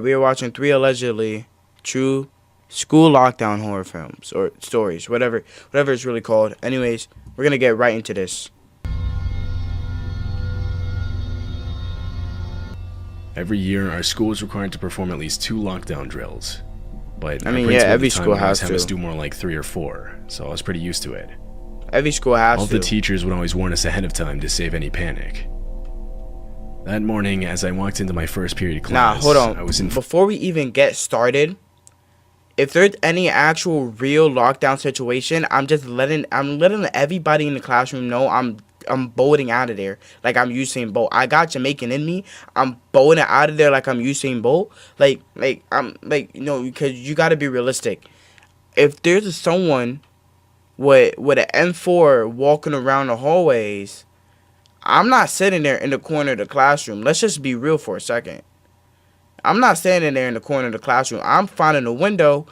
We are watching 3 allegedly true school lockdown horror films or stories, whatever it's really called. Anyways, we're gonna get right into this. Every year, our school is required to perform at least 2 lockdown drills. But I mean, yeah, every school has have to. us do more like 3 or 4, so I was pretty used to it. Every school has All to. the teachers would always warn us ahead of time to save any panic. That morning, as I walked into my first period class, hold on. I was in. Before we even get started, if there's any actual real lockdown situation, I'm letting everybody in the classroom know I'm bolting out of there like I'm Usain Bolt. I got Jamaican in me. I'm bolting out of there like I'm Usain Bolt. Because you got to be realistic. If there's someone with an M4 walking around the hallways, I'm not sitting there in the corner of the classroom. Let's just be real for a second. I'm not standing there in the corner of the classroom. I'm finding a window.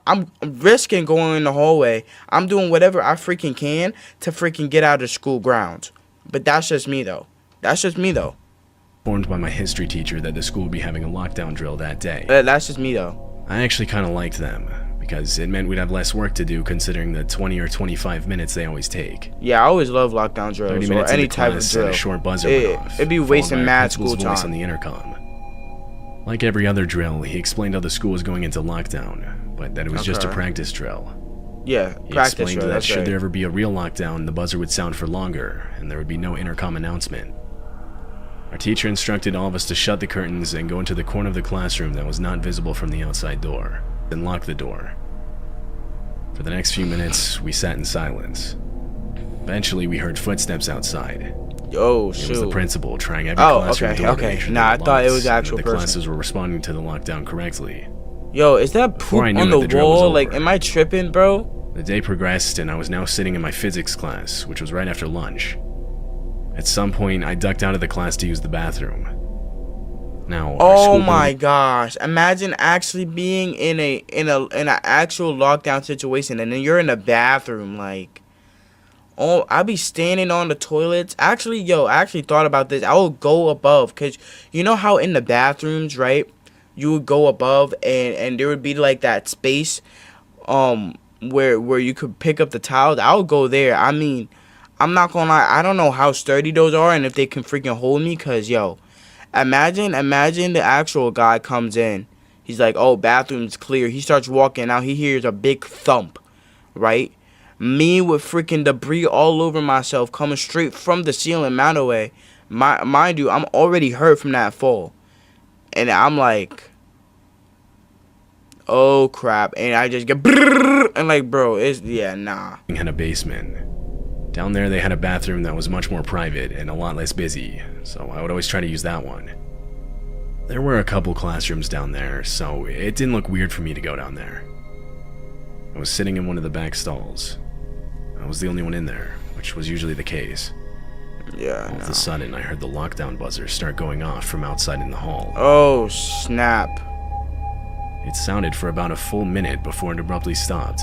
I'm risking going in the hallway. I'm doing whatever I freaking can to freaking get out of the school grounds. But that's just me, though. Informed by my history teacher that the school would be having a lockdown drill that day. That's just me, though. I actually kind of liked them, because it meant we'd have less work to do considering the 20 or 25 minutes they always take. Yeah, I always love lockdown drills 30 or minutes any into type of class drill. and a short buzzer went off. It'd be followed wasting by our mad principal's school voice time. on the intercom. Like every other drill, he explained how the school was going into lockdown, but that it was just a practice drill. Yeah, He practice explained drill. that should right. there ever be a real lockdown, the buzzer would sound for longer, and there would be no intercom announcement. Our teacher instructed all of us to shut the curtains and go into the corner of the classroom that was not visible from the outside door, then lock the door. For the next few minutes, we sat in silence. Eventually, we heard footsteps outside. Oh, It shoot. was the principal trying every classroom door to make sure Nah, I they were thought it locked was the and actual that the person. classes were responding to the lockdown correctly. Yo, is that Before poop I knew on it, the the drill was wall? over. Like, am I tripping, bro? The day progressed, and I was now sitting in my physics class, which was right after lunch. At some point, I ducked out of the class to use the bathroom. Now, our Oh school my building- gosh! Imagine actually being in an actual lockdown situation, and then you're in the bathroom. Like, oh, I'd be standing on the toilets. Actually, I actually thought about this. I would go above, cause you know how in the bathrooms, right? You would go above, and there would be like that space, where you could pick up the towels. I would go there. I mean, I'm not gonna lie. I don't know how sturdy those are, and if they can freaking hold me, cause Imagine the actual guy comes in. He's like, oh, bathroom's clear. He starts walking out. He hears a big thump, right? Me with freaking debris all over myself coming straight from the ceiling, mad away. Mind you, I'm already hurt from that fall. And I'm like, oh, crap. And I just get, and like, bro, nah. had a basement. Down there, they had a bathroom that was much more private and a lot less busy, so I would always try to use that one. There were a couple classrooms down there, so it didn't look weird for me to go down there. I was sitting in one of the back stalls. I was the only one in there, which was usually the case. Yeah, All of a sudden, I heard the lockdown buzzer start going off from outside in the hall. Oh, snap. It sounded for about a full minute before it abruptly stopped.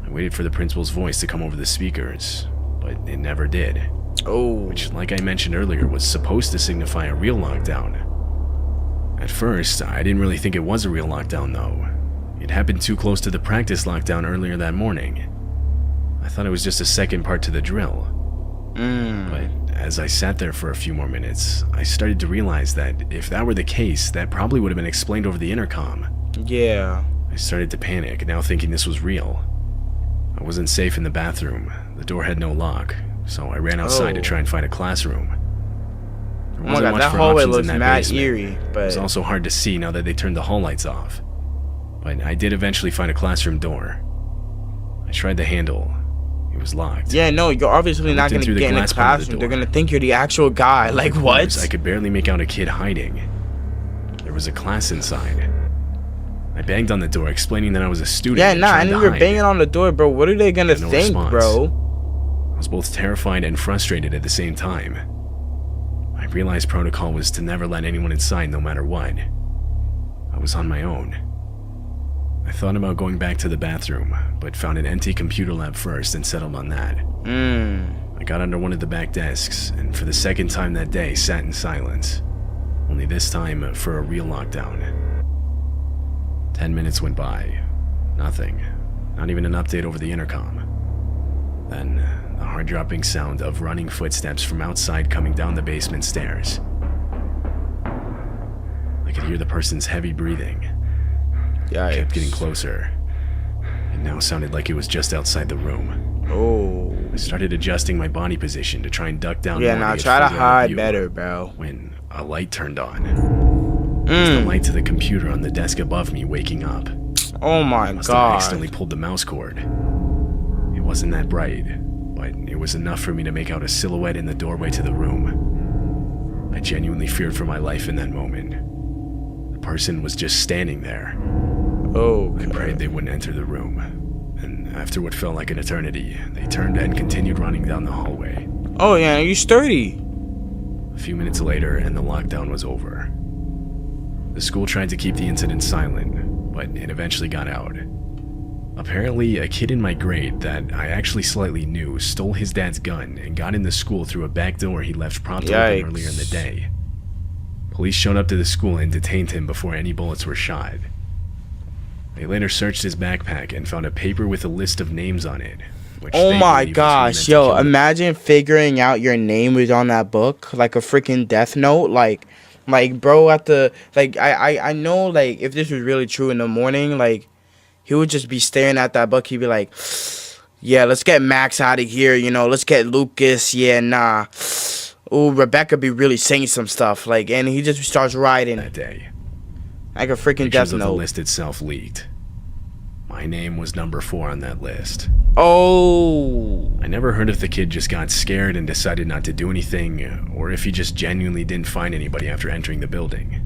I waited for the principal's voice to come over the speakers, but it never did. Oh. Which, like I mentioned earlier, was supposed to signify a real lockdown. At first, I didn't really think it was a real lockdown, though. It happened too close to the practice lockdown earlier that morning. I thought it was just a second part to the drill. But as I sat there for a few more minutes, I started to realize that if that were the case, that probably would have been explained over the intercom. Yeah. I started to panic, now thinking this was real. I wasn't safe in the bathroom. The door had no lock, so I ran outside to try and find a classroom. There Oh my wasn't god, much that for hallway options in looks that mad basement. eerie, It but was also hard to see now that they turned the hall lights off. But I did eventually find a classroom door. I tried the handle. It was locked. yeah, no, you're obviously not looked in gonna through the get in the glass part of the classroom. They're door. gonna think you're the actual guy. Like, Of what? course, I could barely make out a kid hiding. There was a class inside. I banged on the door, explaining that I was a student. Yeah, and nah, trying and to you're hide. banging on the door, bro. What are they gonna No think, response. bro? I was both terrified and frustrated at the same time. I realized protocol was to never let anyone inside no matter what. I was on my own. I thought about going back to the bathroom, but found an empty computer lab first and settled on that. I got under one of the back desks, and for the second time that day sat in silence. Only this time for a real lockdown. 10 minutes went by. Nothing. Not even an update over the intercom. Then, the heart-dropping sound of running footsteps from outside coming down the basement stairs. I could hear the person's heavy breathing. Yeah, It kept getting closer. It now sounded like it was just outside the room. Oh. I started adjusting my body position to try and duck down Yeah, more now to get try to further out of hide view, better, bro. when a light turned on. It was the light to the computer on the desk above me waking up. Oh my Must have god. accidentally pulled the mouse cord. It wasn't that bright, but it was enough for me to make out a silhouette in the doorway to the room. I genuinely feared for my life in that moment. The person was just standing there. Oh. I prayed they wouldn't enter the room. And after what felt like an eternity, they turned and continued running down the hallway. Oh yeah, you sturdy. A few minutes later, and the lockdown was over. The school tried to keep the incident silent, but it eventually got out. Apparently, a kid in my grade that I actually slightly knew stole his dad's gun and got into school through a back door he left propped open earlier in the day. Police showed up to the school and detained him before any bullets were shot. They later searched his backpack and found a paper with a list of names on it. Which Oh they my believed was who he gosh, meant to yo, kill. imagine figuring out your name was on that book, like a freaking death note, like bro, at the, like, I know, like, if this was really true in the morning, like, he would just be staring at that book, he'd be like, yeah, let's get Max out of here, you know, let's get Lucas, yeah, nah, ooh, Rebecca be really saying some stuff, like, and he just starts writing, That day, like a freaking pictures death of the note. list itself leaked. My name was number 4 on that list. Oh, I never heard if the kid just got scared and decided not to do anything, or if he just genuinely didn't find anybody after entering the building.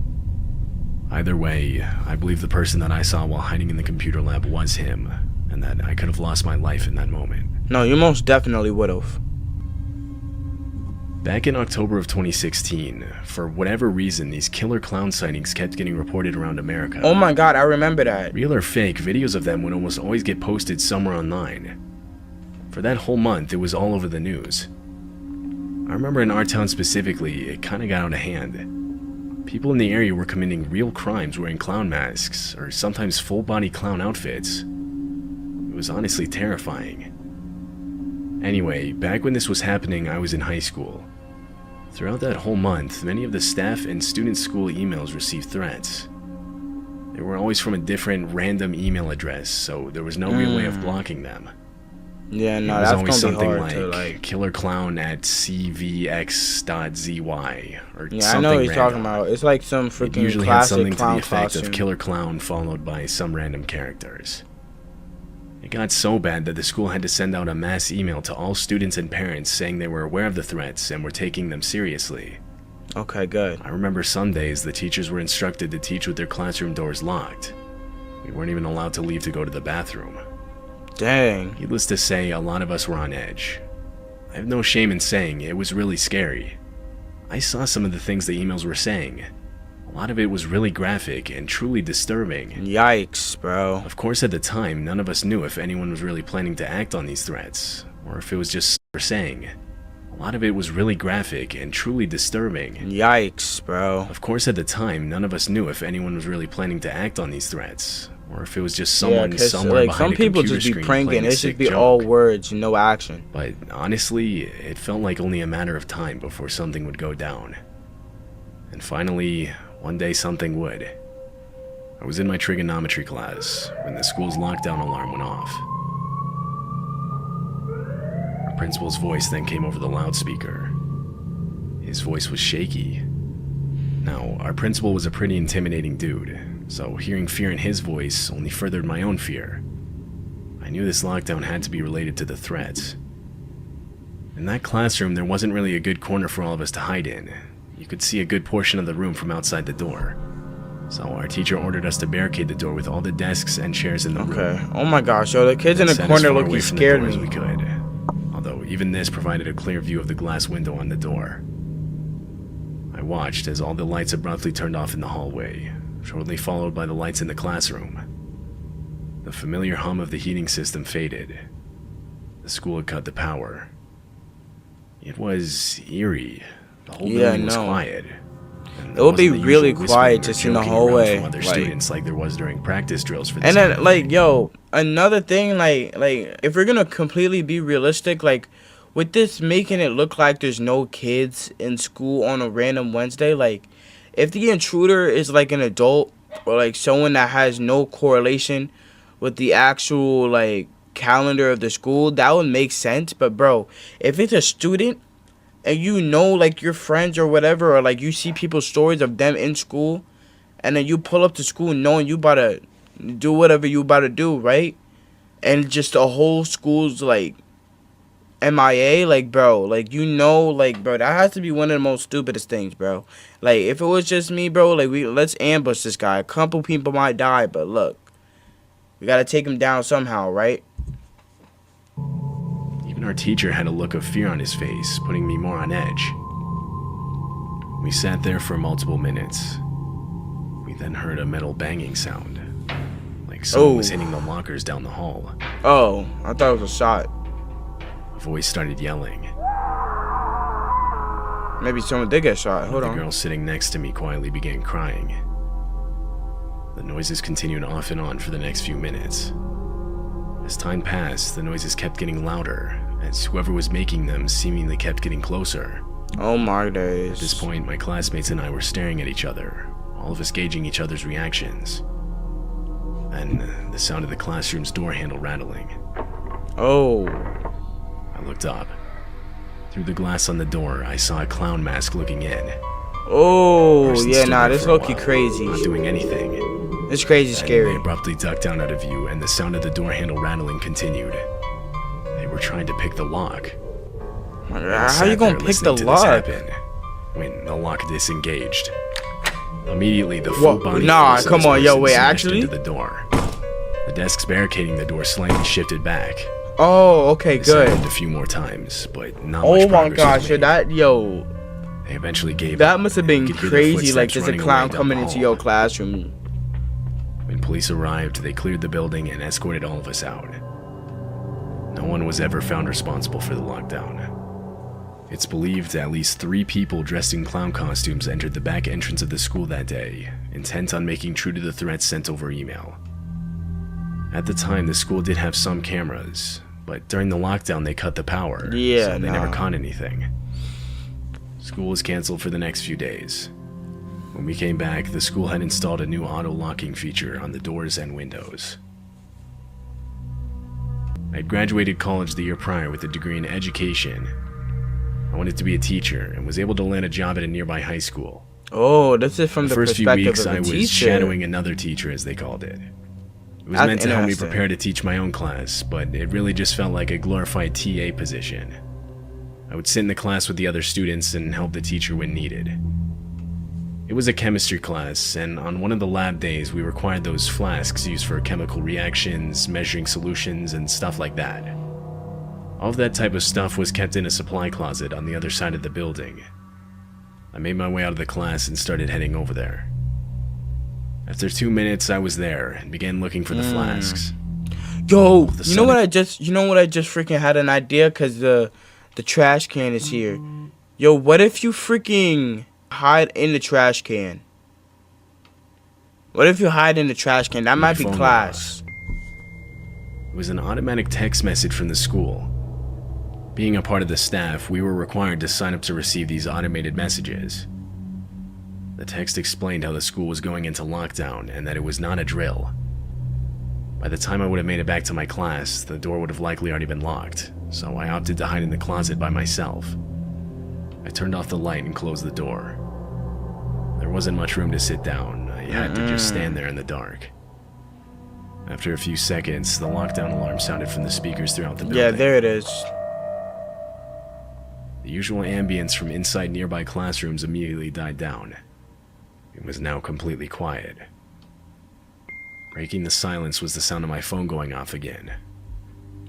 Either way, I believe the person that I saw while hiding in the computer lab was him, and that I could have lost my life in that moment. no, you most definitely would have. Back in October of 2016, for whatever reason, these killer clown sightings kept getting reported around America. Oh my god, I remember that. Real or fake, videos of them would almost always get posted somewhere online. For that whole month, it was all over the news. I remember in our town specifically, it kinda got out of hand. People in the area were committing real crimes wearing clown masks, or sometimes full-body clown outfits. It was honestly terrifying. Anyway, back when this was happening, I was in high school. Throughout that whole month, many of the staff and student school emails received threats. They were always from a different random email address, so there was no real way of blocking them. Yeah, It no, was that's always gonna be something hard to, like, killerclown@cvx.zy or yeah, something I know what he's random. talking about. It's like some It freaking usually had classic something to the clown effect costume. of Killer Clown followed by some random characters. It got so bad that the school had to send out a mass email to all students and parents saying they were aware of the threats and were taking them seriously. Okay, good. I remember some days the teachers were instructed to teach with their classroom doors locked. We weren't even allowed to leave to go to the bathroom. Dang. Needless to say, a lot of us were on edge. I have no shame in saying it was really scary. I saw some of the things the emails were saying. A lot of it was really graphic and truly disturbing. Yikes, bro. Of course, at the time, none of us knew if anyone was really planning to act on these threats, or if it was just saying. A lot of it was really graphic and truly disturbing. Yikes, bro. Of course, at the time, none of us knew if anyone was really planning to act on these threats, or if it was just someone Yeah, 'cause, somewhere like, behind some a people computer just be screen pranking. playing a It should sick be joke. all words, no action. But honestly, it felt like only a matter of time before something would go down. And finally, one day something would. I was in my trigonometry class when the school's lockdown alarm went off. Our principal's voice then came over the loudspeaker. His voice was shaky. Now, our principal was a pretty intimidating dude, so hearing fear in his voice only furthered my own fear. I knew this lockdown had to be related to the threats. In that classroom, there wasn't really a good corner for all of us to hide in. You could see a good portion of the room from outside the door. So our teacher ordered us to barricade the door with all the desks and chairs in the room. Okay. Oh my gosh, yo, the kids in And the sent us corner far look, away he from the scared door as me. we could. Although even this provided a clear view of the glass window on the door. I watched as all the lights abruptly turned off in the hallway, shortly followed by the lights in the classroom. The familiar hum of the heating system faded. The school had cut the power. It was eerie. The whole building was quiet. And it there would be wasn't the really usual whispering quiet or just in the joking around hallway. from other Like, students like there was during practice drills for this. and kind then of like, thing. yo, another thing, like if we're gonna completely be realistic, like with this making it look like there's no kids in school on a random Wednesday, like if the intruder is like an adult or like someone that has no correlation with the actual like calendar of the school, that would make sense. But bro, if it's a student and you know like your friends or whatever, or like you see people's stories of them in school, and then you pull up to school knowing you about to do whatever you about to do, right? And just the whole school's like MIA, like bro, like like bro, that has to be one of the most stupidest things, bro. Like if it was just me, bro, like let's ambush this guy. A couple people might die, but look, we gotta take him down somehow, right? Even our teacher had a look of fear on his face, putting me more on edge. We sat there for multiple minutes. We then heard a metal banging sound, like someone was hitting the lockers down the hall. Oh, I thought it was a shot. A voice started yelling. Maybe someone did get shot. Hold The on. girl sitting next to me quietly began crying. The noises continued off and on for the next few minutes. As time passed, the noises kept getting louder, as whoever was making them seemingly kept getting closer. Oh my days. At this point, my classmates and I were staring at each other, all of us gauging each other's reactions. Then, the sound of the classroom's door handle rattling. Oh. I looked up. Through the glass on the door, I saw a clown mask looking in. Oh, Person yeah, stood nah, there this for a low-key while, crazy. not doing anything. It's crazy Then scary. they abruptly ducked down out of view, and the sound of the door handle rattling continued. They were trying to pick the lock. How you gonna pick the lock? When the lock disengaged. Immediately, the full What? body Nah, force of come this on, yo, person wait, smashed actually? into the door. The desks barricading the door slightly shifted back. Oh, okay, This good. happened a few more times, but not Oh much my progress was gosh, yo, made. that, yo, They eventually gave that up. must have You been could hear their crazy, like footsteps there's a running clown away down coming the into hall. your classroom. When police arrived, they cleared the building and escorted all of us out. No one was ever found responsible for the lockdown. It's believed at least 3 people dressed in clown costumes entered the back entrance of the school that day, intent on making true to the threats sent over email. At the time, the school did have some cameras, but during the lockdown they cut the power, Yeah, so they never nah. caught anything. School was canceled for the next few days. When we came back, the school had installed a new auto-locking feature on the doors and windows. I'd graduated college the year prior with a degree in education. I wanted to be a teacher and was able to land a job at a nearby high school. Oh, this is from the first few perspective weeks, of I a was teacher. shadowing another teacher, as they called it. It was That's meant to help me interesting. prepare to teach my own class, but it really just felt like a glorified TA position. I would sit in the class with the other students and help the teacher when needed. It was a chemistry class, and on one of the lab days, we required those flasks used for chemical reactions, measuring solutions, and stuff like that. All of that type of stuff was kept in a supply closet on the other side of the building. I made my way out of the class and started heading over there. After 2 minutes, I was there and began looking for the flasks. Yo, the you know what sudden- I just freaking had an idea, cause the trash can is here. Yo, what if you freaking hide in the trash can? What if you hide in the trash can? That might be phone class. It was an automatic text message from the school. Being a part of the staff, we were required to sign up to receive these automated messages. The text explained how the school was going into lockdown and that it was not a drill. By the time I would have made it back to my class, the door would have likely already been locked, so I opted to hide in the closet by myself. I turned off the light and closed the door. There wasn't much room to sit down. I had to just stand there in the dark. After a few seconds, the lockdown alarm sounded from the speakers throughout the building. Yeah, there it is. The usual ambience from inside nearby classrooms immediately died down. It was now completely quiet. Breaking the silence was the sound of my phone going off again.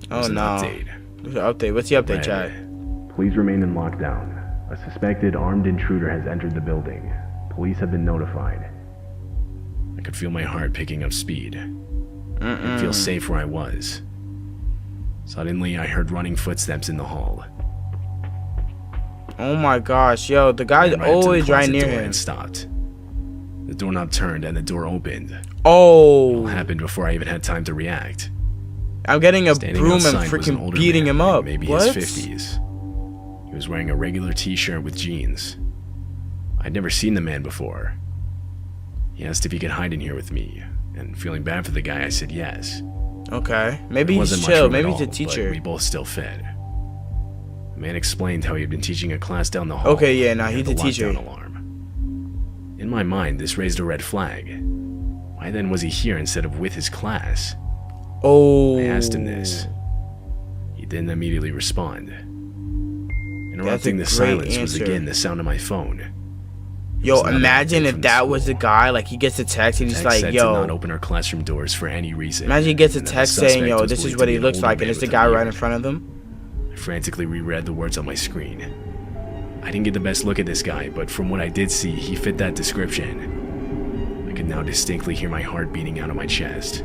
It was an update. What's the update? What's the update, Read, Chad? Please remain in lockdown. A suspected armed intruder has entered the building. Police have been notified. I could feel my heart picking up speed. I didn't feel safe where I was. Suddenly, I heard running footsteps in the hall. Oh my gosh, yo, the I guy's ran right up to the always right closet near door him. and stopped. The doorknob turned and the door opened. It all Oh, happened before I even had time to react. I'm getting a Standing broom and outside was an freaking older beating man him in up. maybe What? his 50s. He was wearing a regular t-shirt with jeans. I'd never seen the man before. He asked if he could hide in here with me, and feeling bad for the guy, I said yes. Okay, maybe There he's wasn't much chill. room at Maybe he's a all, teacher. but we both still fit. The man explained how he had been teaching a class down the hall. Okay, yeah, nah, and he's had a the teacher. lockdown alarm. In my mind, this raised a red flag. Why then was he here instead of with his class? Oh, I asked him this. He didn't immediately respond. Interrupting the great silence was answer. again the sound of my phone. It Yo, was another imagine update if from the that was the school. guy. Like, he gets a text and he's Text like, said to not yo. open our classroom doors for any reason. Imagine he gets a and that the text saying, suspect yo, was this is believed what to be he an looks older like, and man it's the with a guy right in beard. front of him. I frantically reread the words on my screen. I didn't get the best look at this guy, but from what I did see, he fit that description. I could now distinctly hear my heart beating out of my chest.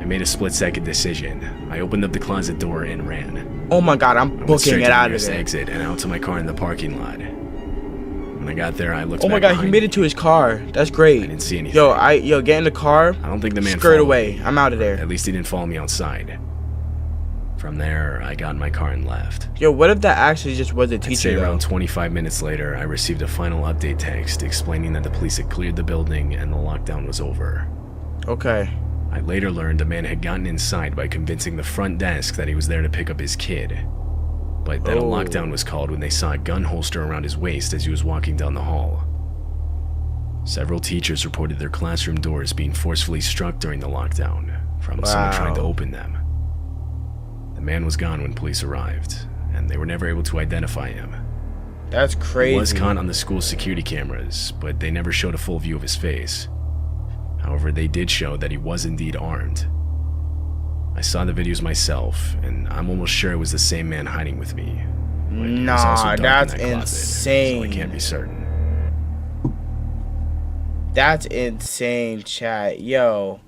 I made a split-second decision. I opened up the closet door and ran. Oh my god, I'm I went booking straight it to the out of nearest there. exit and out to my car in the parking lot. When I got there, I looked Oh my back god, he behind made me. it to his car. That's I great. didn't see anything. Yo, get in the car. I don't think the man Skirt followed away. me. I'm out of there. At least he didn't follow me outside. From there, I got in my car and left. Yo, what if that actually just was a I'd say teacher though? around 25 minutes later, I received a final update text explaining that the police had cleared the building and the lockdown was over. Okay. I later learned the man had gotten inside by convincing the front desk that he was there to pick up his kid, but that a Oh. lockdown was called when they saw a gun holster around his waist as he was walking down the hall. Several teachers reported their classroom doors being forcefully struck during the lockdown from someone trying to Wow. open them. The man was gone when police arrived, and they were never able to identify him. That's crazy. He was caught on the school's security cameras, but they never showed a full view of his face. However, they did show that he was indeed armed. I saw the videos myself, and I'm almost sure it was the same man hiding with me. But it was also Nah, dark in that's that closet, insane. so I can't be certain. That's insane, chat. Yo.